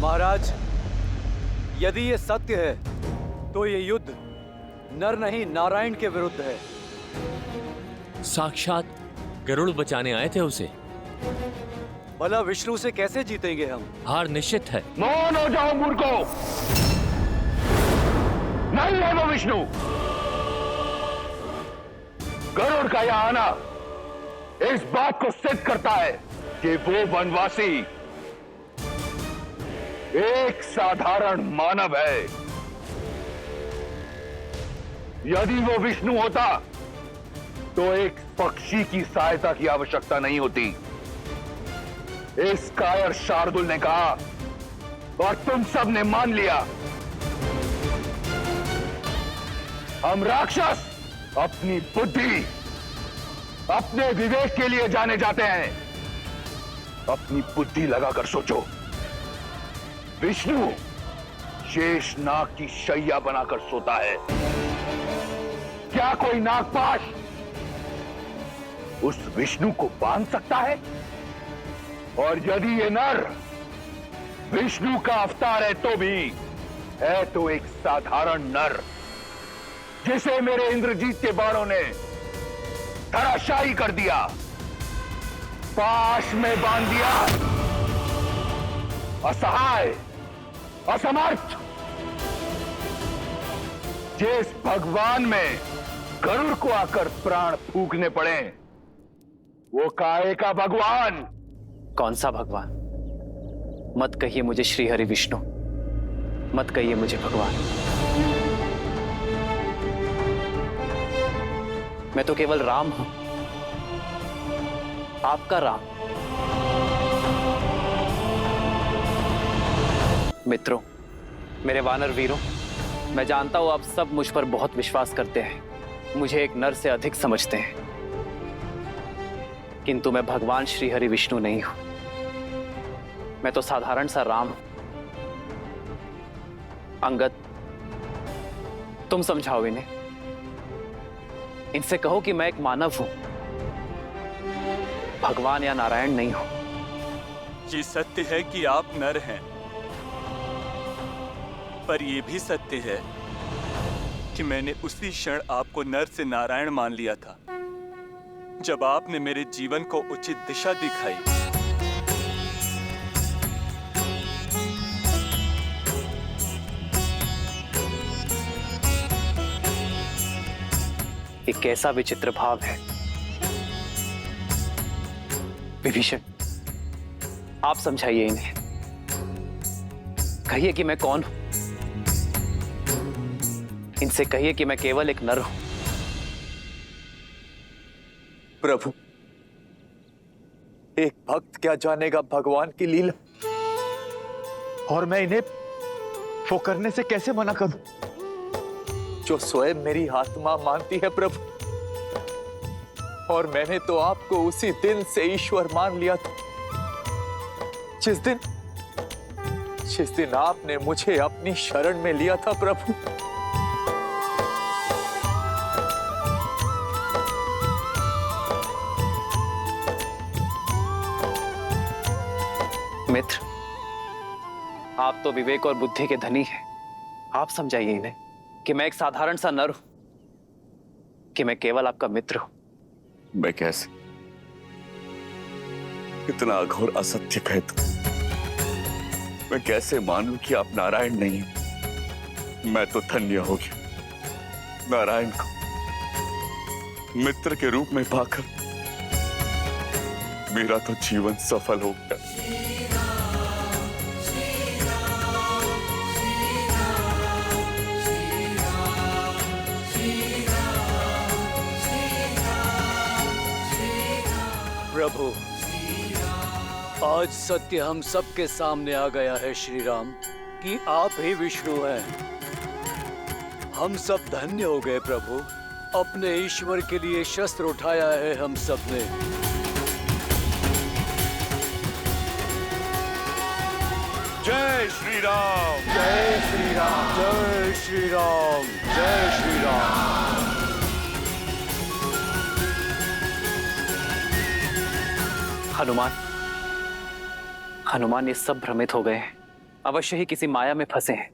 महाराज, यदि ये सत्य है तो ये युद्ध नर नहीं नारायण के विरुद्ध है। साक्षात गरुड़ बचाने आए थे उसे। भला विष्णु से कैसे जीतेंगे हम? हार निश्चित है। मौन हो जाओ मूर्खो। नहीं है वो विष्णु। गरुड़ का यह आना इस बात को सिद्ध करता है कि वो वनवासी एक साधारण मानव है। यदि वो विष्णु होता तो एक पक्षी की सहायता की आवश्यकता नहीं होती। इस कायर शार्दुल ने कहा और तुम सब ने मान लिया। हम राक्षस अपनी बुद्धि, अपने विवेक के लिए जाने जाते हैं। अपनी बुद्धि लगाकर सोचो। विष्णु शेष नाग की शैया बनाकर सोता है। क्या कोई नागपाश उस विष्णु को बांध सकता है? और यदि ये नर विष्णु का अवतार है तो भी है तो एक साधारण नर, जिसे मेरे इंद्रजीत के बाणों ने धराशायी कर दिया, पाश में बांध दिया। असहाय, असमर्थ। जिस भगवान में गरुड़ को आकर प्राण फूकने पड़े, वो काहे का भगवान। कौन सा भगवान? मत कहिए मुझे श्री हरि विष्णु, मत कहिए मुझे भगवान। मैं तो केवल राम हूं, आपका राम। मित्रों, मेरे वानर वीरों, मैं जानता हूं आप सब मुझ पर बहुत विश्वास करते हैं, मुझे एक नर से अधिक समझते हैं, किंतु मैं भगवान श्री हरि विष्णु नहीं हूं। मैं तो साधारण सा राम हूं। अंगद, तुम समझाओ इन्हें। इनसे कहो कि मैं एक मानव हूं, भगवान या नारायण नहीं हूं। ये सत्य है कि आप नर हैं, पर यह भी सत्य है कि मैंने उसी क्षण आपको नर से नारायण मान लिया था, जब आपने मेरे जीवन को उचित दिशा दिखाई। एक कैसा विचित्र भाव है। विभीषण, आप समझाइए इन्हें, कहिए कि मैं कौन हूं। इनसे कहिए कि मैं केवल एक नर हूं। प्रभु, एक भक्त क्या जानेगा भगवान की लीला, और मैं इन्हें वो करने से कैसे मना करूं जो स्वयं मेरी आत्मा मानती है प्रभु। और मैंने तो आपको उसी दिन से ईश्वर मान लिया था, जिस दिन आपने मुझे अपनी शरण में लिया था प्रभु। मित्र, आप तो विवेक और बुद्धि के धनी हैं। आप समझाइए इन्हें कि मैं एक साधारण सा नर हूं, कि मैं केवल आपका मित्र हूं। मैं कैसे इतना अघोर असत्य कहे तुम? मैं कैसे मानूं कि आप नारायण नहीं हो? मैं तो धन्य हो गया नारायण को मित्र के रूप में पाकर। मेरा तो जीवन सफल हो गया। प्रभु, आज सत्य हम सबके सामने आ गया है श्री राम, कि आप ही विष्णु हैं। हम सब धन्य हो गए प्रभु, अपने ईश्वर के लिए शस्त्र उठाया है हम सब ने। जय श्री राम, जय श्री राम, जय श्री राम, जय श्री राम। हनुमान, ये सब भ्रमित हो गए हैं। अवश्य ही किसी माया में फंसे हैं।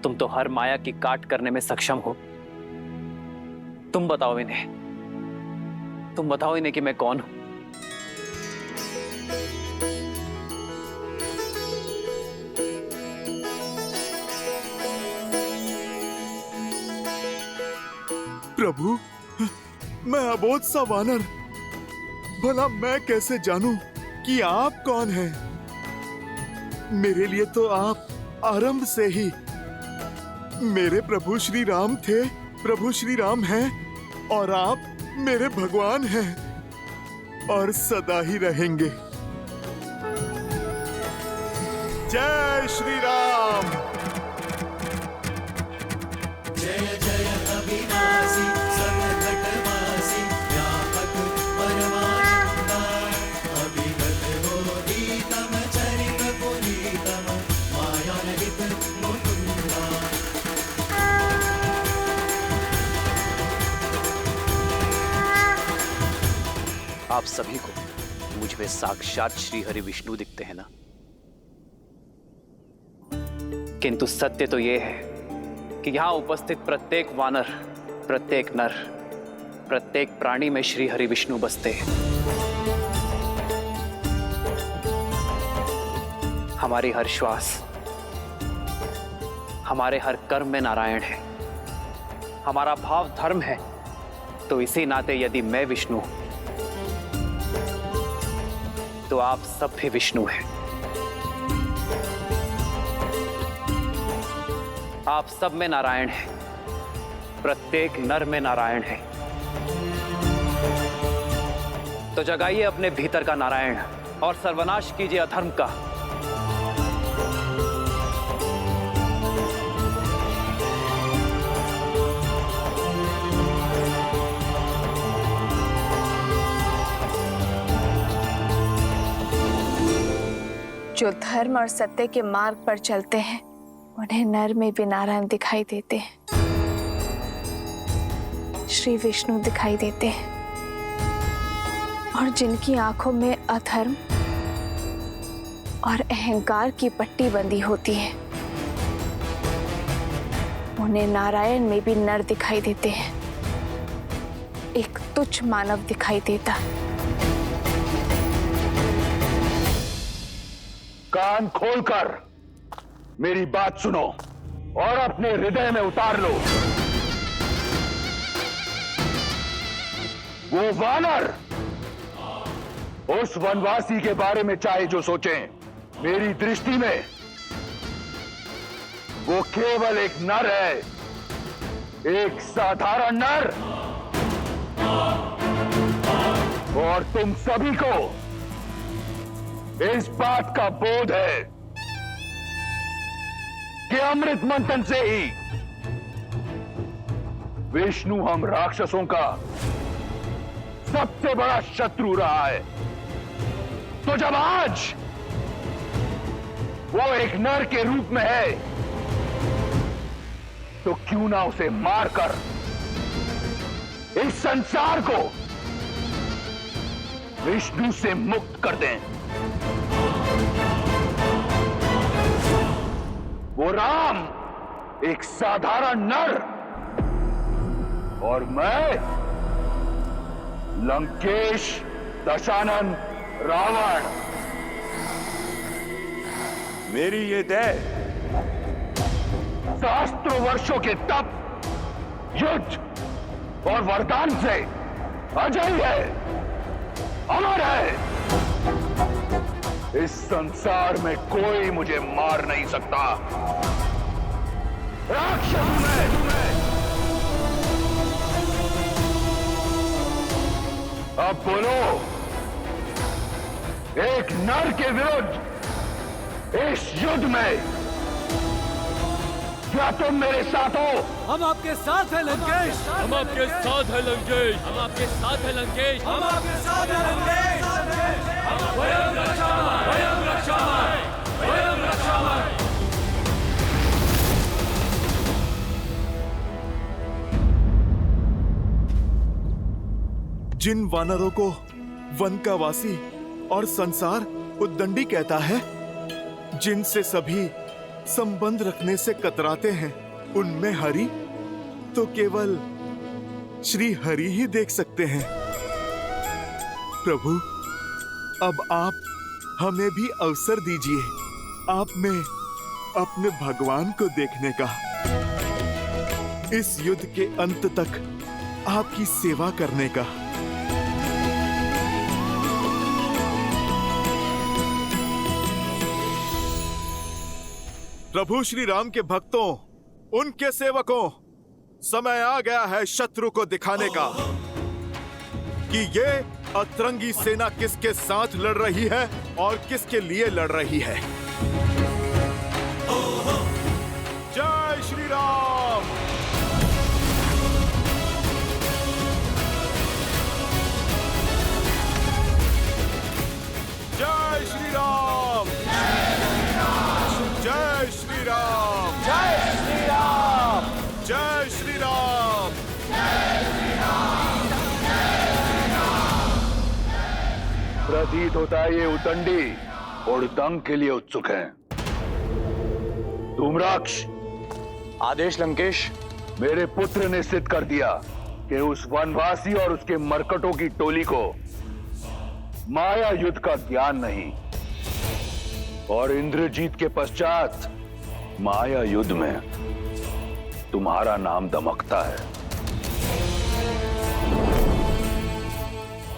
तुम तो हर माया की काट करने में सक्षम हो। तुम बताओ इन्हें कि मैं कौन हूं। प्रभु, मैं अबोध सा वानर, भला मैं कैसे जानूं कि आप कौन हैं? मेरे लिए तो आप आरंभ से ही मेरे प्रभु श्री राम थे, प्रभु श्री राम हैं, और आप मेरे भगवान हैं और सदा ही रहेंगे। जय श्री राम। जय जय अविनाशी सततटवासी व्यापक परमानंदा अभिगत बोधितम चरित पुनीतम मायारहित मुकुंदा। आप सभी को मुझ में साक्षात श्री हरि विष्णु दिखते हैं ना, किंतु सत्य तो यह है कि यहां उपस्थित प्रत्येक वानर, प्रत्येक नर, प्रत्येक प्राणी में श्री हरि विष्णु बसते हैं। हमारी हर श्वास, हमारे हर कर्म में नारायण है। हमारा भाव धर्म है, तो इसी नाते यदि मैं विष्णु हूं तो आप सब भी विष्णु हैं। आप सब में नारायण है, प्रत्येक नर में नारायण है। तो जगाइए अपने भीतर का नारायण और सर्वनाश कीजिए अधर्म का। जो धर्म और सत्य के मार्ग पर चलते हैं उन्हें नर में भी नारायण दिखाई देते हैं, श्री विष्णु दिखाई देते हैं। और जिनकी आंखों में अधर्म और अहंकार की पट्टी बंधी होती है उन्हें नारायण में भी नर दिखाई देते हैं, एक तुच्छ मानव दिखाई देता। कान खोलकर मेरी बात सुनो और अपने हृदय में उतार लो। वो वानर उस वनवासी के बारे में चाहे जो सोचें, मेरी दृष्टि में वो केवल एक नर है, एक साधारण नर। और तुम सभी को इस बात का बोध है कि अमृत मंथन से ही विष्णु हम राक्षसों का सबसे बड़ा शत्रु रहा है। तो जब आज वो एक नर के रूप में है तो क्यों ना उसे मारकर इस संसार को विष्णु से मुक्त कर दें। वो राम एक साधारण नर और मैं लंकेश दशानन रावण। मेरी ये देह सहस्त्रों वर्षों के तप, युद्ध और वरदान से अजय है, अमर है। इस संसार में कोई मुझे मार नहीं सकता। राक्षस मैं। अब बोलो, एक नर के विरुद्ध इस युद्ध में क्या तुम मेरे साथ हो? हम आपके साथ हैं लंकेश, हम आपके साथ हैं लंकेश, हम आपके साथ हैं लंकेश, हम आपके साथ हैं लंकेश। स्वयं रक्षामय, स्वयं रक्षामय, स्वयं रक्षामय। जिन वानरों को वन का वासी और संसार उद्दंडी कहता है, जिनसे सभी संबंध रखने से कतराते हैं, उनमें हरि तो केवल श्री हरि ही देख सकते हैं। प्रभु, अब आप हमें भी अवसर दीजिए आप में अपने भगवान को देखने का, इस युद्ध के अंत तक आपकी सेवा करने का। प्रभु श्री राम के भक्तों, उनके सेवकों, समय आ गया है शत्रु को दिखाने का कि ये अतरंगी सेना किसके साथ लड़ रही है और किसके लिए लड़ रही है। जय श्री राम। जय श्री राम। जय श्री राम। जय श्री राम। जय श्री राम। प्रतीत होता है ये उतंडी उड़दंग के लिए उत्सुक हैं। धूम्राक्ष, आदेश लंकेश। मेरे पुत्र ने सिद्ध कर दिया कि उस वनवासी और उसके मरकटों की टोली को माया युद्ध का ज्ञान नहीं, और इंद्रजीत के पश्चात माया युद्ध में तुम्हारा नाम दमकता है।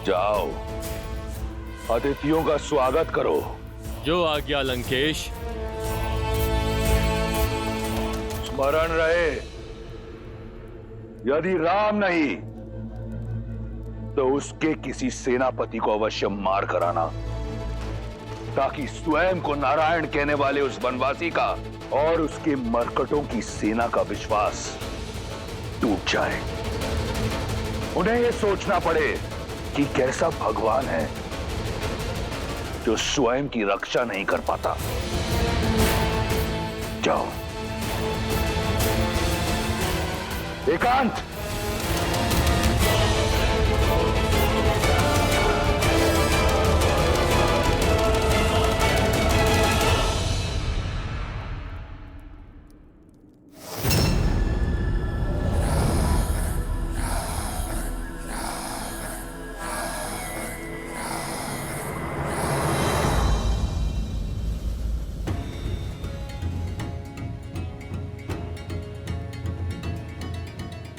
जाओ, अतिथियों का स्वागत करो। जो आज्ञा लंकेश। स्मरण रहे, यदि राम नहीं तो उसके किसी सेनापति को अवश्य मार कराना, ताकि स्वयं को नारायण कहने वाले उस वनवासी का और उसके मरकटों की सेना का विश्वास टूट जाए। उन्हें यह सोचना पड़े कि कैसा भगवान है जो स्वयं की रक्षा नहीं कर पाता। जाओ। एकांत।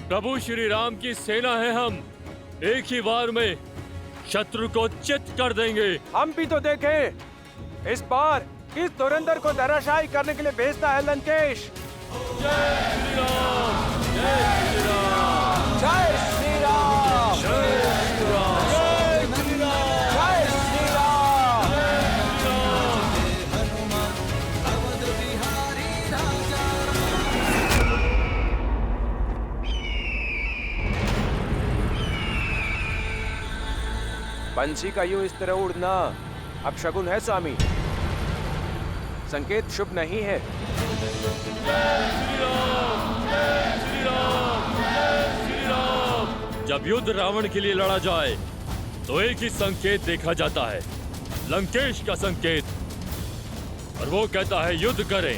प्रभु श्री राम की सेना है, हम एक ही बार में शत्रु को चित कर देंगे। हम भी तो देखें इस बार किस धुरंधर को धराशायी करने के लिए भेजता है लंकेश। जय श्री राम। जय श्री राम। जय श्री राम। जय श्री राम। जय श्री राम। जय श्री राम। पंछी का यूं इस तरह उड़ना अपशगुन है स्वामी, संकेत शुभ नहीं है। जय श्री राम। जय श्री राम। जय श्री राम। जब युद्ध रावण के लिए लड़ा जाए तो एक ही संकेत देखा जाता है, लंकेश का संकेत, और वो कहता है युद्ध करें,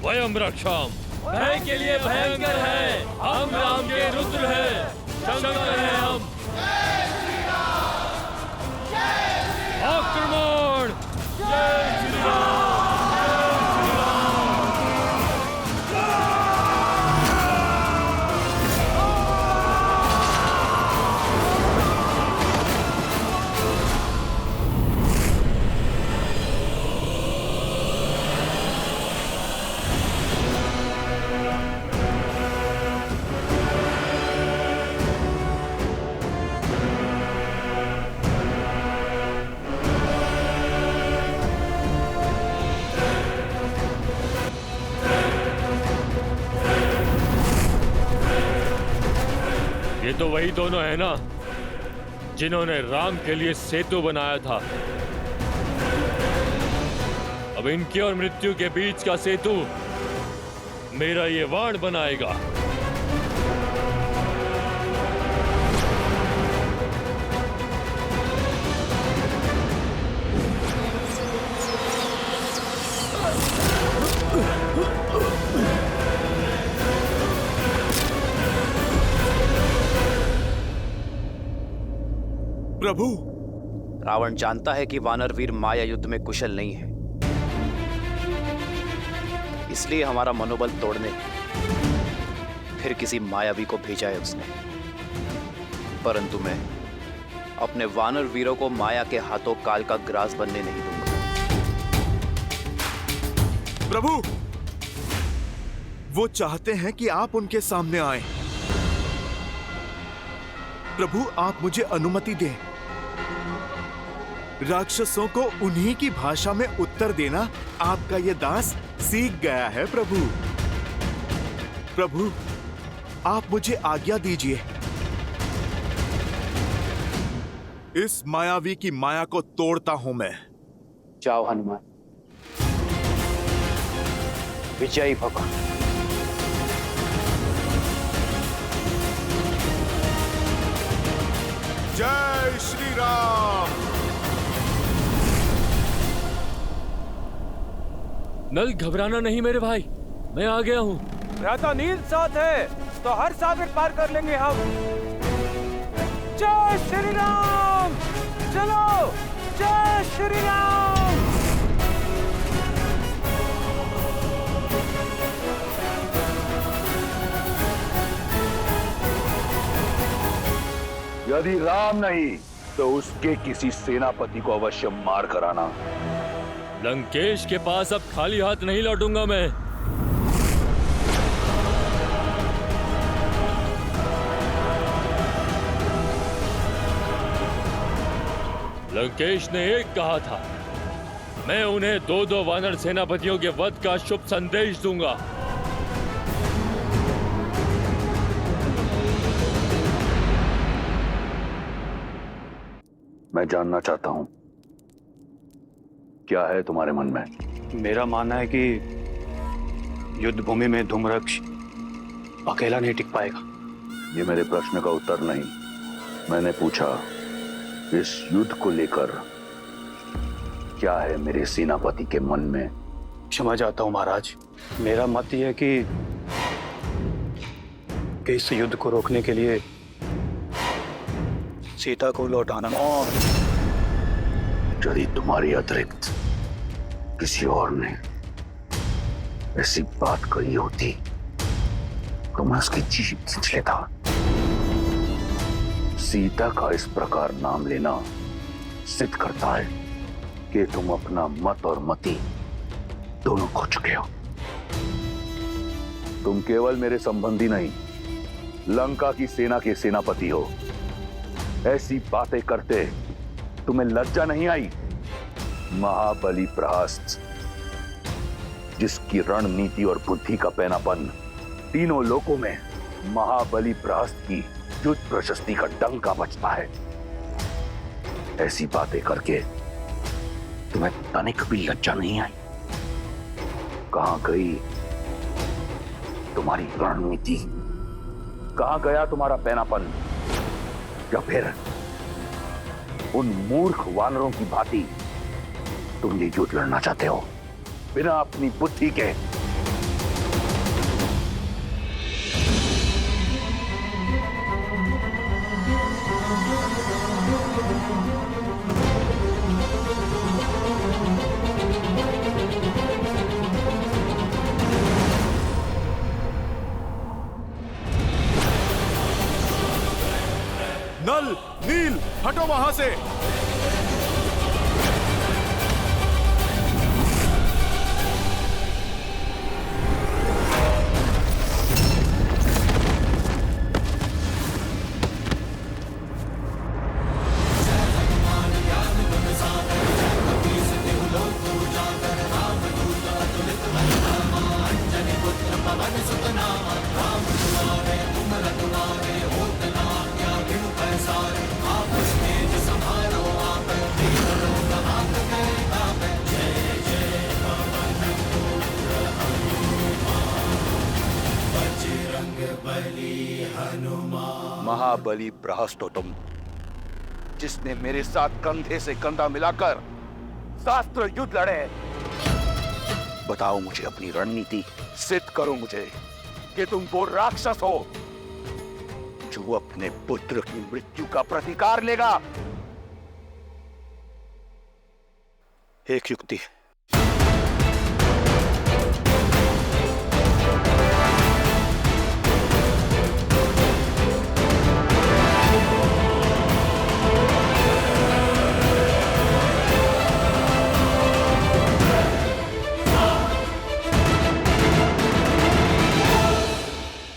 वयम रक्षाम। भय के लिए भयंकर है, हम राम के रुद्र हैं, शंकर हैं हम। आक्रमण। जय श्री राम। ये तो वही दोनों है ना जिन्होंने राम के लिए सेतु बनाया था। अब इनकी और मृत्यु के बीच का सेतु मेरा ये वाण बनाएगा। प्रभु, रावण जानता है कि वानर वीर माया युद्ध में कुशल नहीं है, इसलिए हमारा मनोबल तोड़ने फिर किसी मायावी को भेजा है उसने। परंतु मैं अपने वानर वीरों को माया के हाथों काल का ग्रास बनने नहीं दूंगा। प्रभु, वो चाहते हैं कि आप उनके सामने आएं। प्रभु, आप मुझे अनुमति दें। राक्षसों को उन्हीं की भाषा में उत्तर देना आपका ये दास सीख गया है। प्रभु, प्रभु, आप मुझे आज्ञा दीजिए। इस मायावी की माया को तोड़ता हूं मैं। जाओ हनुमान, विजयी भव। जय श्री राम। नल, घबराना नहीं मेरे भाई, मैं आ गया हूँ। राजा नील साथ है तो हर सागर पार कर लेंगे हम। जय श्री राम। चलो, जय श्री राम। यदि राम नहीं तो उसके किसी सेनापति को अवश्य मार कर आना। लंकेश के पास अब खाली हाथ नहीं लौटूंगा मैं। लंकेश ने एक कहा था, मैं उन्हें 2-2 वानर सेनापतियों के वध का शुभ संदेश दूंगा। मैं जानना चाहता हूं, क्या है तुम्हारे मन में? मेरा मानना है कि युद्ध भूमि में धूम्रक्ष अकेला नहीं टिक पाएगा। ये मेरे प्रश्न का उत्तर नहीं। मैंने पूछा, इस युद्ध को लेकर क्या है मेरे सेनापति के मन में? क्षमा चाहता हूं महाराज, मेरा मत यह है कि इस युद्ध को रोकने के लिए सीता को लौटाना। यदि तुम्हारी अतिरिक्त किसी और ने ऐसी बात कही होती तो मैं उसकी जीभ खींच लेता। सीता का इस प्रकार नाम लेना सिद्ध करता है कि तुम अपना मत और मति दोनों खो चुके हो। तुम केवल मेरे संबंधी नहीं, लंका की सेना के सेनापति हो। ऐसी बातें करते तुम्हें लज्जा नहीं आई? महाबली प्रहस्त, जिसकी रणनीति और बुद्धि का पैनापन तीनों लोकों में महाबली प्रहस्त की युद्ध प्रशस्ति का डंका बजता है, ऐसी बातें करके तुम्हें तनिक भी लज्जा नहीं आई? कहां गई तुम्हारी रणनीति? कहां गया तुम्हारा पैनापन? या फिर उन मूर्ख वानरों की भांति तुम ये युद्ध लड़ना चाहते हो बिना अपनी बुद्धि के? नल, नील, हटो वहां से। महाबली प्रहस्त हो तुम, जिसने मेरे साथ कंधे से कंधा मिलाकर शास्त्र युद्ध लड़े। बताओ मुझे अपनी रणनीति, सिद्ध करो मुझे कि तुम वो राक्षस हो जो अपने पुत्र की मृत्यु का प्रतिकार लेगा। एक युक्ति है।